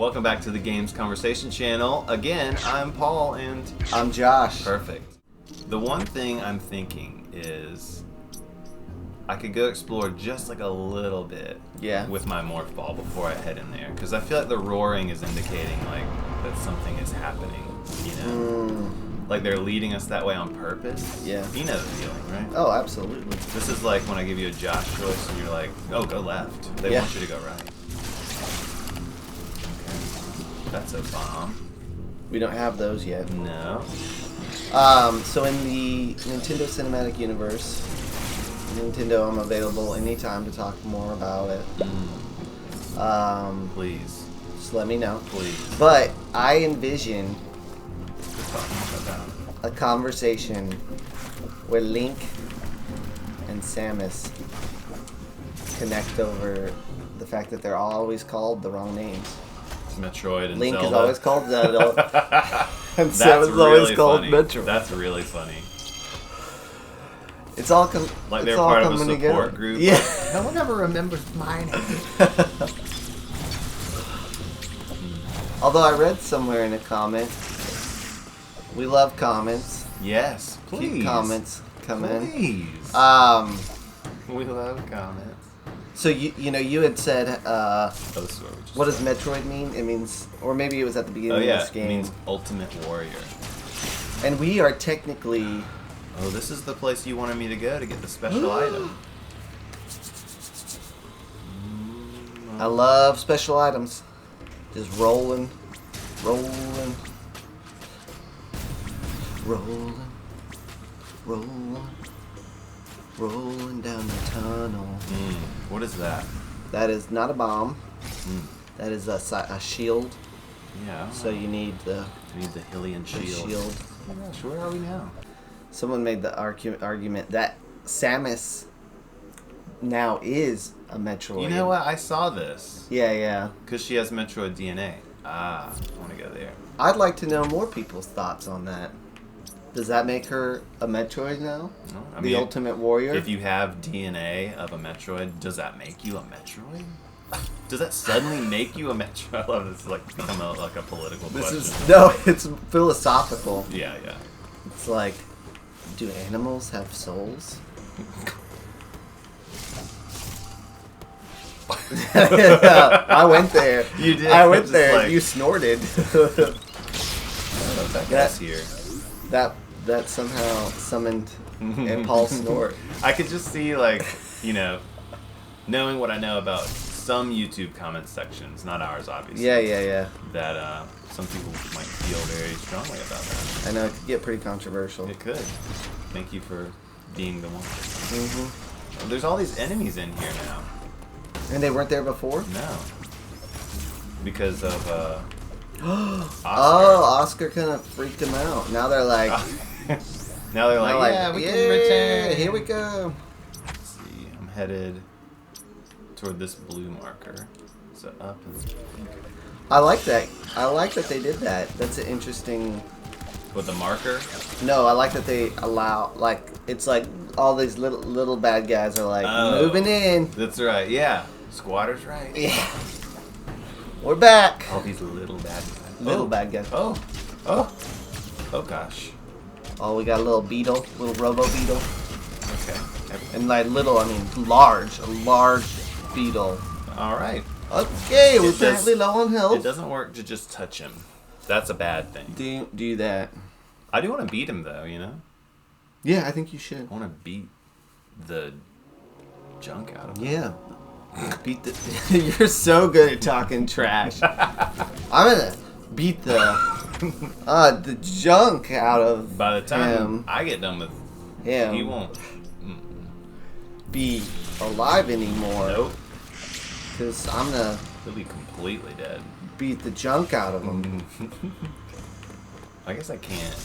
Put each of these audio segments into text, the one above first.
Welcome back to the Games Conversation channel. Again, I'm Paul and... I'm Josh. Perfect. The one thing I'm thinking is I could go explore just like a little bit with my morph ball before I head in there. Because I feel like the roaring is indicating like that something is happening, you know? Like they're leading us that way on purpose. Yeah. You know the feeling, right? Oh, absolutely. This is like when I give you a Josh choice and you're like, oh, go left. They want you to go right. That's a bomb. We don't have those yet. No. So in the Nintendo Cinematic Universe, Nintendo, I'm available anytime to talk more about it. Please. Just let me know. Please. But I envision a conversation where Link and Samus connect over the fact that they're always called the wrong names. Metroid and Link Zelda. is always called Zelda. And That's Samus is really always called funny. Metroid. That's really funny. It's all like they're part of a support together. group. Yeah. No one ever remembers my name. Although I read somewhere in a comment, we love comments. Yes, please. Keep comments coming. Please. We love comments. So you had said, what does said. Metroid mean? It means, or maybe it was at the beginning of this game. It means Ultimate Warrior. And we are technically... Oh, this is the place you wanted me to go to get the special item. I love special items. Just rolling, rolling, rolling, rolling, rolling down the tunnel. What is that? That is not a bomb. That is a shield. Yeah. So you need the Hylian shield. Oh my gosh, where are we now? Someone made the argument that Samus now is a Metroid. You know what? I saw this. Yeah. Because she has Metroid DNA. I want to go there. I'd like to know more people's thoughts on that. Does that make her a Metroid now? No, I The mean, Ultimate Warrior? If you have DNA of a Metroid, does that make you a Metroid? Does that suddenly make you a Metroid? I love this. Like become a political question. It's philosophical. Yeah. It's like, do animals have souls? I went there. You did. I went Just there. like- You snorted. That guy's here. That somehow summoned impulse snort. I could just see, like, knowing what I know about some YouTube comment sections, not ours, obviously. Yeah. That some people might feel very strongly about that. I know it could get pretty controversial. It could. Thank you for being the one. There's all these enemies in here now. And they weren't there before? No. Because of Oscar. Oh, Oscar kind of freaked him out. Now they're like... Now they're like, yeah, we can return. Here we go. Let's see. I'm headed toward this blue marker. So up and... I like that. I like that they did that. That's an interesting... With the marker? No, I like that they allow... Like, it's like all these little bad guys are like, moving in. That's right, yeah. Squatter's right. Yeah. We're back. All these little bad guys. Bad guys. Oh gosh. Oh, we got a little beetle, little robo beetle. Okay. And like little, I mean large, a large beetle. All right. Okay, we're apparently low on health. It doesn't work to just touch him. That's a bad thing. Do that. I do want to beat him though, Yeah, I think you should. I want to beat the junk out of him. Yeah. Beat the... You're so good at talking trash. I'm gonna beat the junk out of By the time him. I get done with him, he won't be alive anymore. Nope. Because I'm gonna He'll be completely dead. beat the junk out of him. I guess I can't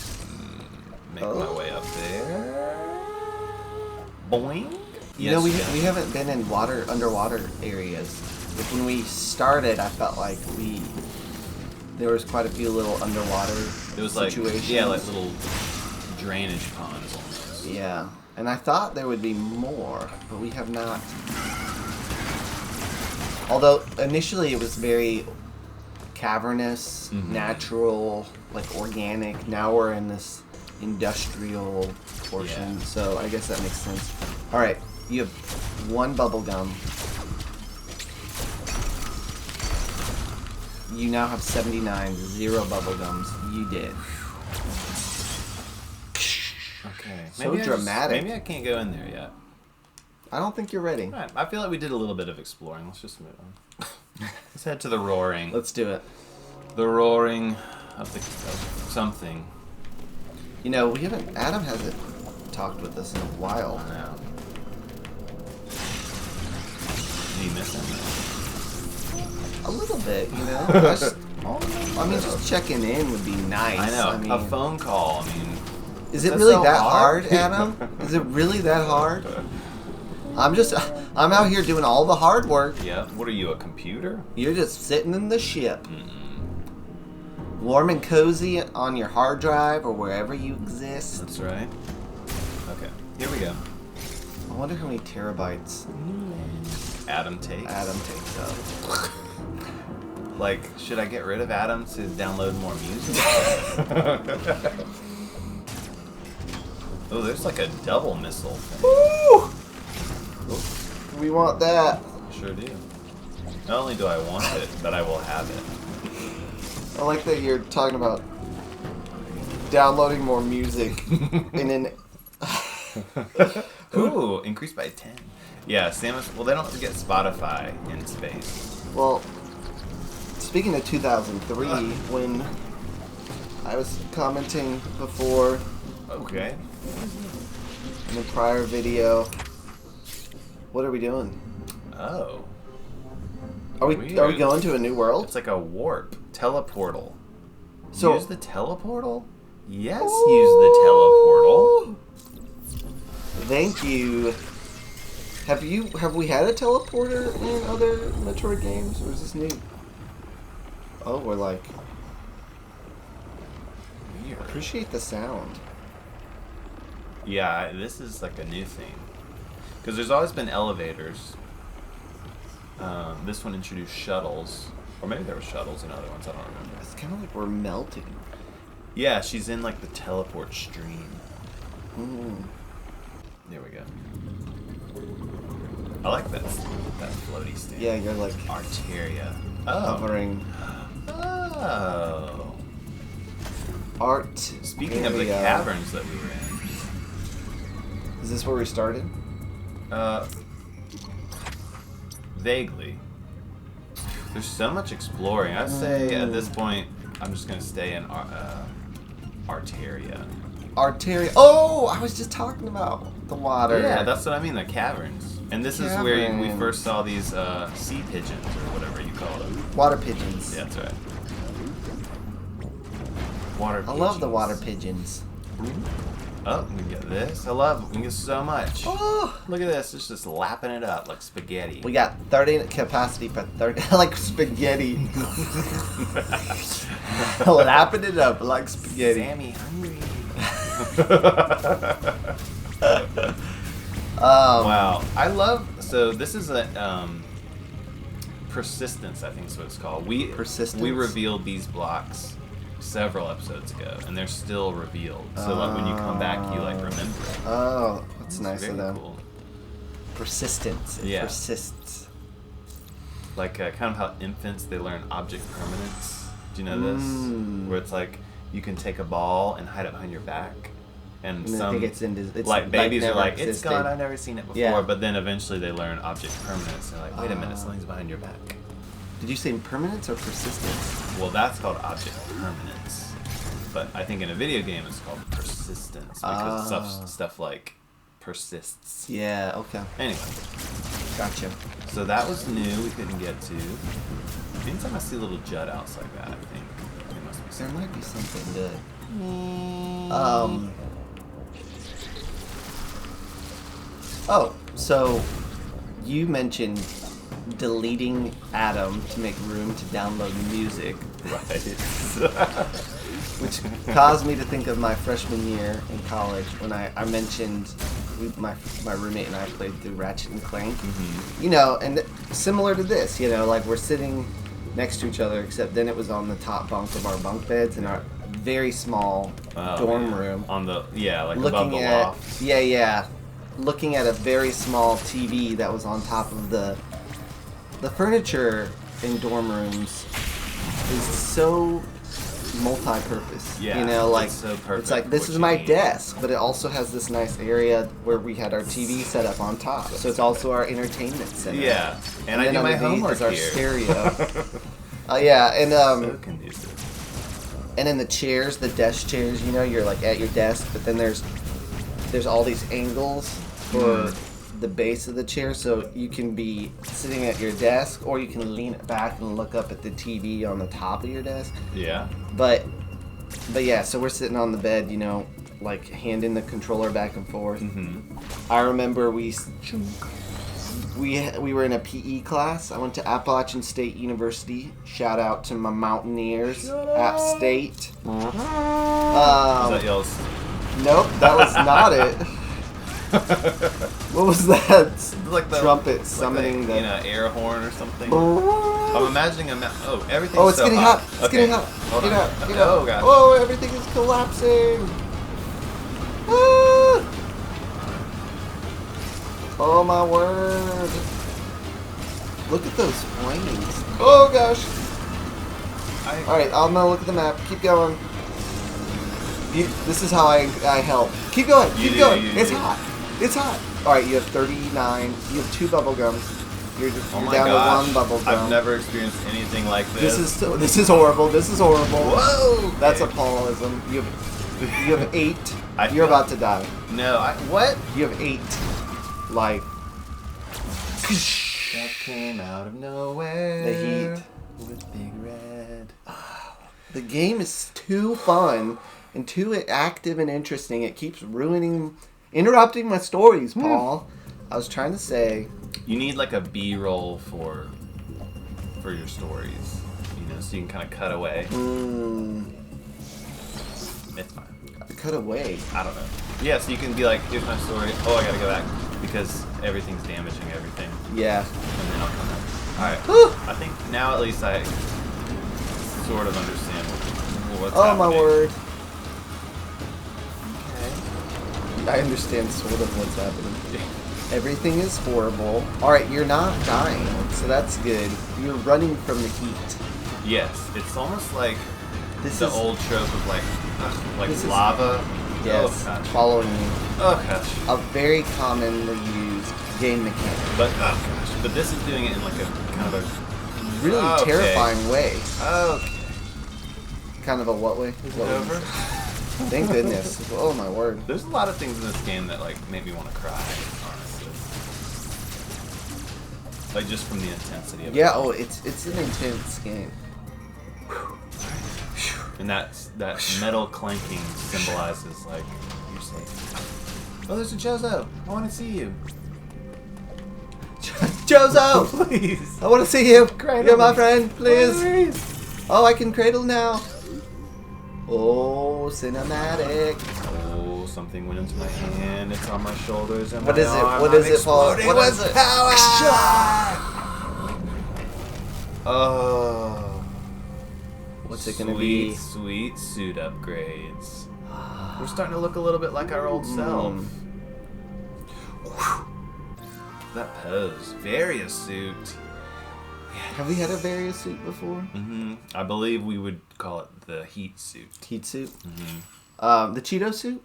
make my way up there. Boing. You know, we haven't been in underwater areas. Like when we started, I felt like there was quite a few little underwater It was situations. like little drainage ponds almost. Yeah, and I thought there would be more, but we have not. Although initially it was very cavernous, natural, like organic. Now we're in this industrial portion, so I guess that makes sense. All right, you have 1 bubble gum. You now have 79, 0 bubble gums. You did. Okay. So dramatic. Maybe I can't go in there yet. I don't think you're ready. All right. I feel like we did a little bit of exploring. Let's just move on. Let's head to the roaring. Let's do it. The roaring of something. You know, Adam hasn't talked with us in a while. I know. Do you miss him? A little bit, you know? Just checking in would be nice. I know. A phone call. Is it really that hard, Adam? Is it really that hard? I'm out here doing all the hard work. Yeah. What are you, a computer? You're just sitting in the ship. Warm and cozy on your hard drive or wherever you exist. That's right. Okay. Here we go. I wonder how many terabytes Adam takes up. Like, should I get rid of Adam to download more music? Oh, there's like a double missile thing. Woo! We want that. Sure do. Not only do I want it, but I will have it. I like that you're talking about downloading more music in an... Ooh, increased by 10. Yeah, Samus... Well, they don't get Spotify in space. Well, speaking of 2003, when I was commenting before... Okay. In the prior video... What are we doing? Oh. Are we going to a new world? It's like a warp. Teleportal. So, use the teleportal? Yes, use the teleportal. Thank you. Have we had a teleporter in other Metroid games, or is this new? Oh, we're like... Weird. Appreciate the sound. Yeah, this is like a new thing. Because there's always been elevators. This one introduced shuttles. Or maybe there were shuttles in other ones, I don't remember. It's kind of like we're melting. Yeah, she's in like the teleport stream. There we go. I like that floaty stand. Yeah, you're like Artaria. Hovering. Oh. Speaking of the caverns that we were in. Is this where we started? Vaguely. There's so much exploring. I'd say at this point, I'm just gonna stay in Artaria. Artaria. Oh, I was just talking about the water. Yeah, that's what I mean. The caverns. And this is where we first saw these sea pigeons or whatever you call them. Water pigeons. Yeah, that's right. Water pigeons. I love the water pigeons. Oh, we can get this. I love it. We can get so much. Oh, look at this. It's just lapping it up like spaghetti. We got 30 capacity for 30. Like spaghetti. Lapping it up like spaghetti. Sammy hungry. Wow. I love... So this is a... persistence, I think is what it's called. Persistence? We revealed these blocks several episodes ago, and they're still revealed. So like when you come back, you like remember it. Oh, that's nice of them. Cool. Persistence. It persists. Like kind of how infants, they learn object permanence. Do you know this? Where it's like you can take a ball and hide it behind your back. And some, it's like babies are like, existed. it's gone, I've never seen it before. Yeah. But then eventually they learn object permanence. They're like, wait a minute, something's behind your back. Did you say permanence or persistence? Well, that's called object permanence. But I think in a video game it's called persistence because stuff like persists. Yeah, okay. Anyway. Gotcha. So that was new, we couldn't get to. Anytime I see little jut outs like that, I think there must be There something. might be something good. Oh, so you mentioned deleting Adam to make room to download music. Right. Which caused me to think of my freshman year in college when I mentioned my roommate and I played through Ratchet and Clank. Mm-hmm. You know, and similar to this, you know, like we're sitting next to each other, except then it was on the top bunk of our bunk beds in our very small dorm room. On the like looking above the at loft. looking at a very small TV that was on top of the furniture in dorm rooms is so multi-purpose. Yeah, you know, like it's so perfect it's like for this what is you my need. desk, but it also has this nice area where we had our TV set up on top. So it's also our entertainment center. Yeah, and I then do my underneath homework is our here. stereo. And So conducive. and then the chairs, the desk chairs, you know, you're like at your desk, but then there's all these angles for the base of the chair, so you can be sitting at your desk, or you can lean it back and look up at the TV on the top of your desk. Yeah. But yeah, so we're sitting on the bed, you know, like handing the controller back and forth. Mm-hmm. I remember we were in a PE class. I went to Appalachian State University. Shout out to my Mountaineers, App State. Is that y'all's? Nope, that was not it. What was that? Like the trumpet summoning the air horn or something. I'm imagining everything's Oh, it's so getting hot. It's Okay. getting hot. Hold Get on. out. Get Oh out. gosh. Oh, everything is collapsing. Ah! Oh my word. Look at those flames. Oh gosh. Alright, I'm gonna look at the map. Keep going. This is how I help. Keep going. Keep going. It's hot. It's hot. Alright, you have 39. You have 2 bubble gums. You're Oh my down gosh. to 1 bubble gum. I've never experienced anything like this. This is horrible. This is horrible. Whoa. That's Okay. Apollonism. You have 8. I You're feel- about to die. No, what? You have 8 life. That came out of nowhere. The heat. With Big Red. The game is too fun and too active and interesting. It keeps interrupting my stories, Paul. I was trying to say. You need like a B-roll for your stories, so you can kind of cut away. It's fine. Cut away. I don't know. Yeah, so you can be like, here's my story. Oh, I gotta go back because everything's damaging everything, Yeah. and then I'll come back. All right. Whew. I think now at least I sort of understand what's Oh happening. my word. Okay. I understand sort of what's happening. Everything is horrible. Alright, you're not dying, so that's good. You're running from the heat. Yes, it's almost like This the is old trope of like This is- lava. yes, Oh gosh. following you. Oh gosh. A very commonly used game mechanic. But oh gosh. But this is doing it in like a kind of a Really Okay. terrifying way. okay. Kind of a what way? Is it What way? over? Thank goodness. Oh my word. There's a lot of things in this game that like make me want to cry, honestly. Like just from the intensity of it. Yeah, oh, it's an intense game. And that metal clanking symbolizes like you're safe. Oh, there's a Jozo. I want to see you. Jozo! Please. I want to see you. Cradle You're my me. friend, please. Please. Oh, I can cradle now. Oh, cinematic. Oh, something went into my hand. It's on my shoulders and What my is it? arm. What I'm is it, Paul? exploding What with is it? Power. Oh. What's it gonna be? Sweet suit upgrades. We're starting to look a little bit like our old self. That pose. Varia suit. Have we had a Varia suit before? Mm-hmm. I believe we would call it the heat suit. Heat suit? Mm-hmm. The Cheeto suit?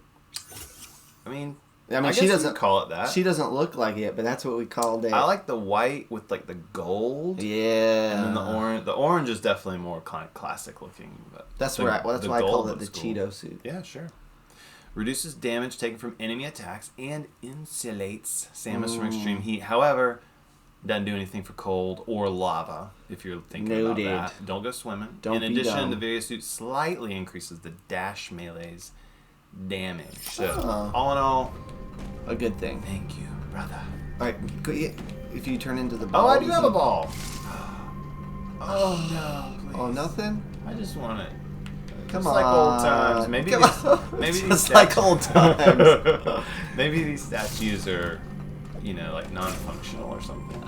I mean I she doesn't call it that. She doesn't look like it, but that's what we called it. I like the white with like the gold. Yeah. And then the orange. The orange is definitely more classic looking. But That's the- why I the called gold it the looks cool. Cheeto suit. Yeah, sure. Reduces damage taken from enemy attacks and insulates Samus from extreme heat. However, doesn't do anything for cold or lava. If you're thinking Noted. about that, don't go swimming. Don't In be addition, dumb. the Varia suit slightly increases the dash melee's damage. So, Oh. all in all, A good thing. thank you, brother. Alright, if you turn into the ball. Oh, I do you have a can- ball. Oh no! Please. Oh, nothing? I just want it. Come Just like old on. times. Maybe Come these, on. maybe these Just like statu- old times. Maybe these statues are, like non-functional or something.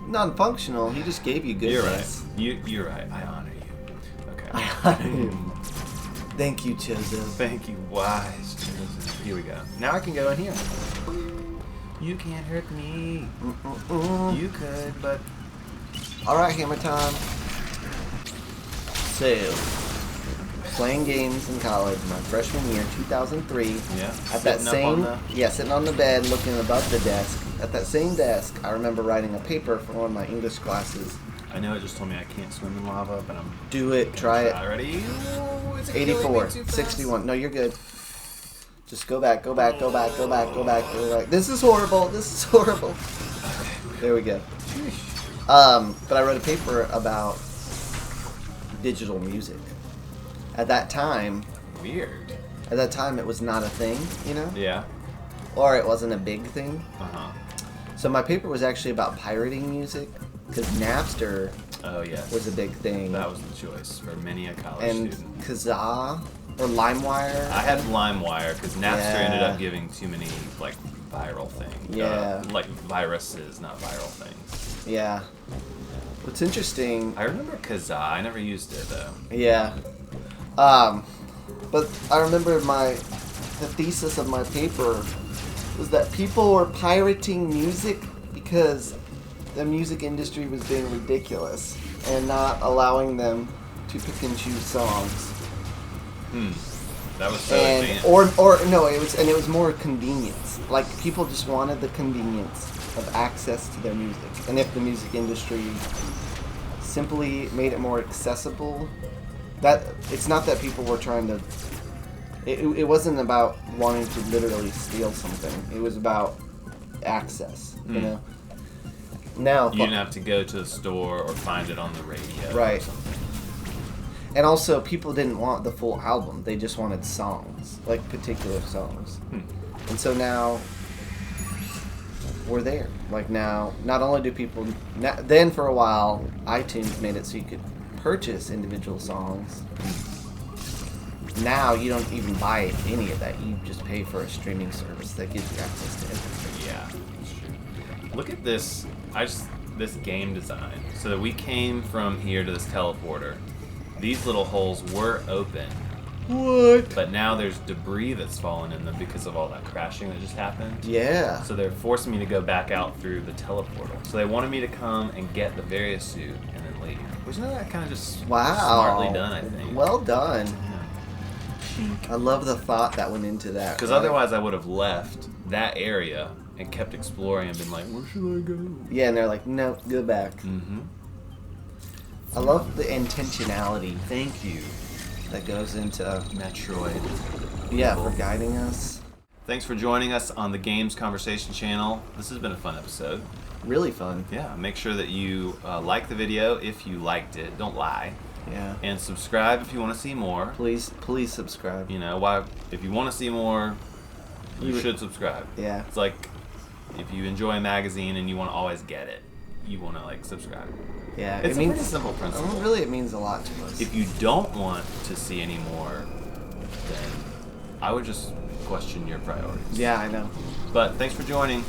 non-functional. He just gave you goodness. You're right. You're right. I honor you. Okay. I honor you. Thank you, Joseph. Thank you, wise Joseph. Here we go. Now I can go in here. You can't hurt me. You could, but... Alright, Hammer Time. So, playing games in college, my freshman year, 2003. Yeah. At that same... Yeah, sitting on the bed, looking above the desk. At that same desk, I remember writing a paper for one of my English classes. I know it just told me I can't swim in lava, but I'm... Do it. Try it. Ready? 84. 61. No, you're good. Just go back, go back, go back, go back, go back, go back. This is horrible. This is horrible. There we go. But I wrote a paper about digital music. At that time... Weird. At that time, it was not a thing, you know? Yeah. Or it wasn't a big thing. Uh-huh. So my paper was actually about pirating music, because Napster was a big thing. That was the choice for many a college and student. Kazaa or LimeWire. I had LimeWire because Napster ended up giving too many like viral things. Yeah. Like viruses, not viral things. Yeah. What's interesting... I remember Kazaa. I never used it though. Yeah. But I remember the thesis of my paper was that people were pirating music because the music industry was being ridiculous and not allowing them to pick and choose songs. That was so advanced. It was more convenience. Like people just wanted the convenience of access to their music. And if the music industry simply made it more accessible, that it's not that people were trying to it wasn't about wanting to literally steal something. It was about access, you know. Now you didn't have to go to the store or find it on the radio. Right. Or something. And also, people didn't want the full album. They just wanted songs, like particular songs. And so now, we're there. Like now, not only do people... Then for a while, iTunes made it so you could purchase individual songs. Now, you don't even buy any of that. You just pay for a streaming service that gives you access to everything. Yeah, that's true. Look at this. This game design. So that we came from here to this teleporter. These little holes were open. What? But now there's debris that's fallen in them because of all that crashing that just happened. Yeah. So they're forcing me to go back out through the teleportal. So they wanted me to come and get the Varia suit and then leave. Which, that kind of just smartly done, I think. Well done. Yeah. I love the thought that went into that. Because otherwise I would have left that area and kept exploring and been like, where should I go? Yeah, and they're like, no, go back. Mm-hmm. I love the intentionality. Thank you. That goes into Metroid. Yeah, for guiding us. Thanks for joining us on the Games Conversation channel. This has been a fun episode. Really fun. Yeah, make sure that you like the video if you liked it. Don't lie. Yeah. And subscribe if you want to see more. Please subscribe. You know, if you want to see more, you should subscribe. Yeah. It's like if you enjoy a magazine and you want to always get it, you want to subscribe. Yeah, It's a pretty simple principle. Really, it means a lot to us. If you don't want to see any more, then I would just question your priorities. Yeah, I know. But thanks for joining.